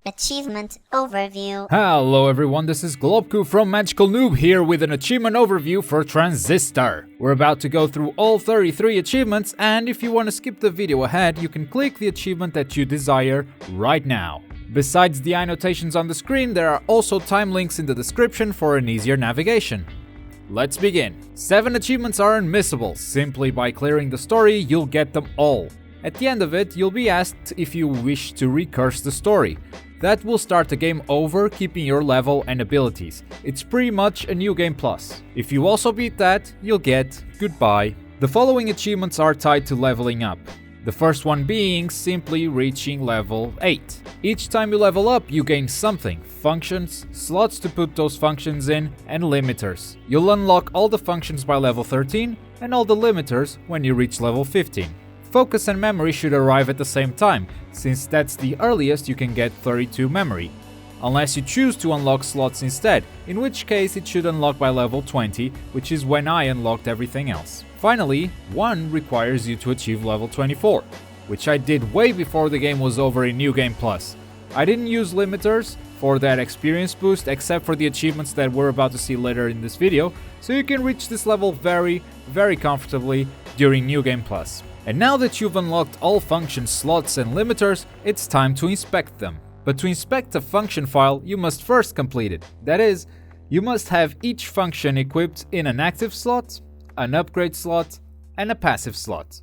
Achievement Overview. Hello everyone, this is Globku from Magical Noob here with an achievement overview for Transistor. We're about to go through all 33 achievements, and if you want to skip the video ahead, you can click the achievement that you desire right now. Besides the annotations on the screen, there are also time links in the description for an easier navigation. Let's begin. 7 achievements are unmissable. Simply by clearing the story, you'll get them all. At the end of it, you'll be asked if you wish to recurse the story. That will start the game over, keeping your level and abilities. It's pretty much a new game plus. If you also beat that, you'll get goodbye. The following achievements are tied to leveling up. The first one being simply reaching level 8. Each time you level up, you gain something: functions, slots to put those functions in, and limiters. You'll unlock all the functions by level 13 and all the limiters when you reach level 15. Focus and memory should arrive at the same time, since that's the earliest you can get 32 memory. Unless you choose to unlock slots instead, in which case it should unlock by level 20, which is when I unlocked everything else. Finally, 1 requires you to achieve level 24, which I did way before the game was over in New Game Plus. I didn't use limiters for that experience boost except for the achievements that we're about to see later in this video, so you can reach this level very comfortably during New Game Plus. And now that you've unlocked all functions, slots and limiters, it's time to inspect them. But to inspect a function file, you must first complete it. That is, you must have each function equipped in an active slot, an upgrade slot, and a passive slot.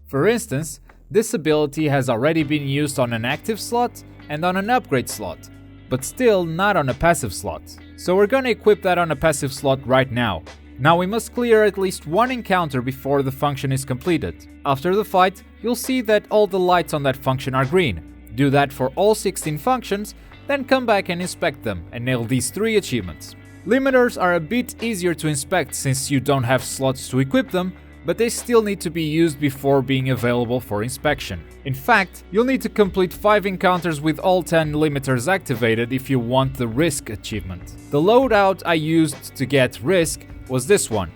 For instance, this ability has already been used on an active slot and on an upgrade slot, but still not on a passive slot. So we're gonna equip that on a passive slot right now. Now we must clear at least 1 encounter before the function is completed. After the fight, you'll see that all the lights on that function are green. Do that for all 16 functions, then come back and inspect them and nail these 3 achievements. Limiters are a bit easier to inspect since you don't have slots to equip them, but they still need to be used before being available for inspection. In fact, you'll need to complete 5 encounters with all 10 limiters activated if you want the Risk achievement. The loadout I used to get Risk was this one.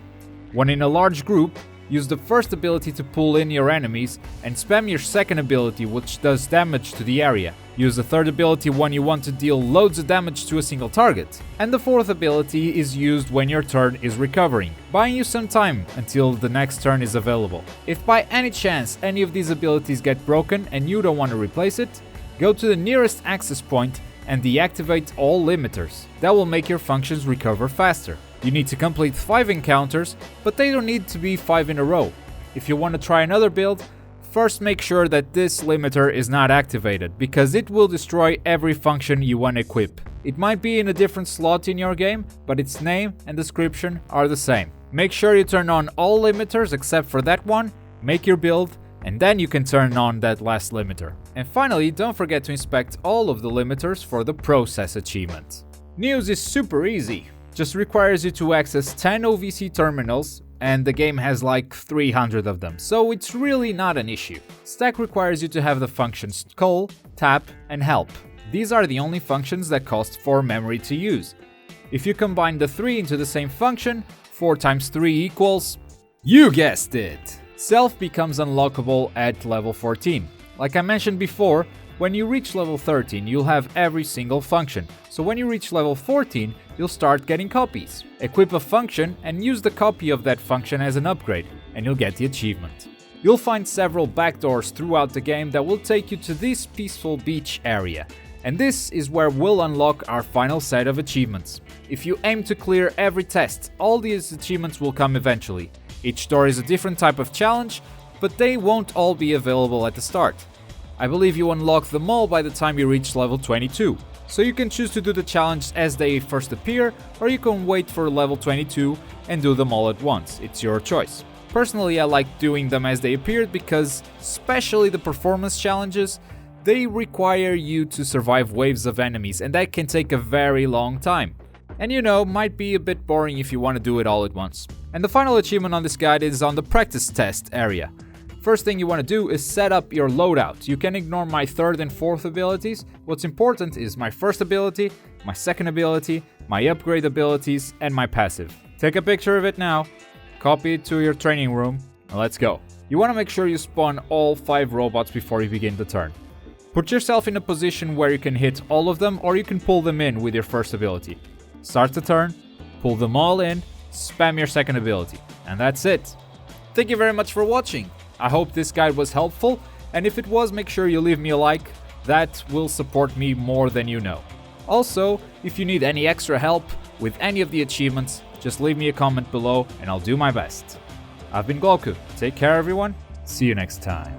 When in a large group, use the first ability to pull in your enemies and spam your second ability, which does damage to the area. Use the third ability when you want to deal loads of damage to a single target. And the fourth ability is used when your turn is recovering, buying you some time until the next turn is available. If by any chance any of these abilities get broken and you don't want to replace it, go to the nearest access point and deactivate all limiters. That will make your functions recover faster. You need to complete 5 encounters, but they don't need to be 5 in a row. If you want to try another build, first make sure that this limiter is not activated, because it will destroy every function you want to equip. It might be in a different slot in your game, but its name and description are the same. Make sure you turn on all limiters except for that one, make your build, and then you can turn on that last limiter. And finally, don't forget to inspect all of the limiters for the Process achievement. News is super easy. Just requires you to access 10 OVC terminals, and the game has like 300 of them, so it's really not an issue. Stack requires you to have the functions call, tap, and help. These are the only functions that cost 4 memory to use. If you combine the 3 into the same function, 4 times 3 equals... you guessed it! Self becomes unlockable at level 14. Like I mentioned before, when you reach level 13, you'll have every single function, so when you reach level 14, you'll start getting copies. Equip a function and use the copy of that function as an upgrade, and you'll get the achievement. You'll find several backdoors throughout the game that will take you to this peaceful beach area, and this is where we'll unlock our final set of achievements. If you aim to clear every test, all these achievements will come eventually. Each door is a different type of challenge, but they won't all be available at the start. I believe you unlock them all by the time you reach level 22, so you can choose to do the challenge as they first appear, or you can wait for level 22 and do them all at once. It's your choice. Personally, I like doing them as they appeared because, especially the performance challenges, they require you to survive waves of enemies, and that can take a very long time. And you know, might be a bit boring if you want to do it all at once. And the final achievement on this guide is on the practice test area. First thing you want to do is set up your loadout. You can ignore my 3rd and 4th abilities. What's important is my 1st ability, my 2nd ability, my upgrade abilities, and my passive. Take a picture of it now, copy it to your training room, and let's go. You want to make sure you spawn all 5 robots before you begin the turn. Put yourself in a position where you can hit all of them or you can pull them in with your first ability. Start the turn, pull them all in, spam your second ability, and that's it. Thank you very much for watching. I hope this guide was helpful, and if it was, make sure you leave me a like. That will support me more than you know. Also, if you need any extra help with any of the achievements, just leave me a comment below and I'll do my best. I've been Globku. Take care everyone. See you next time.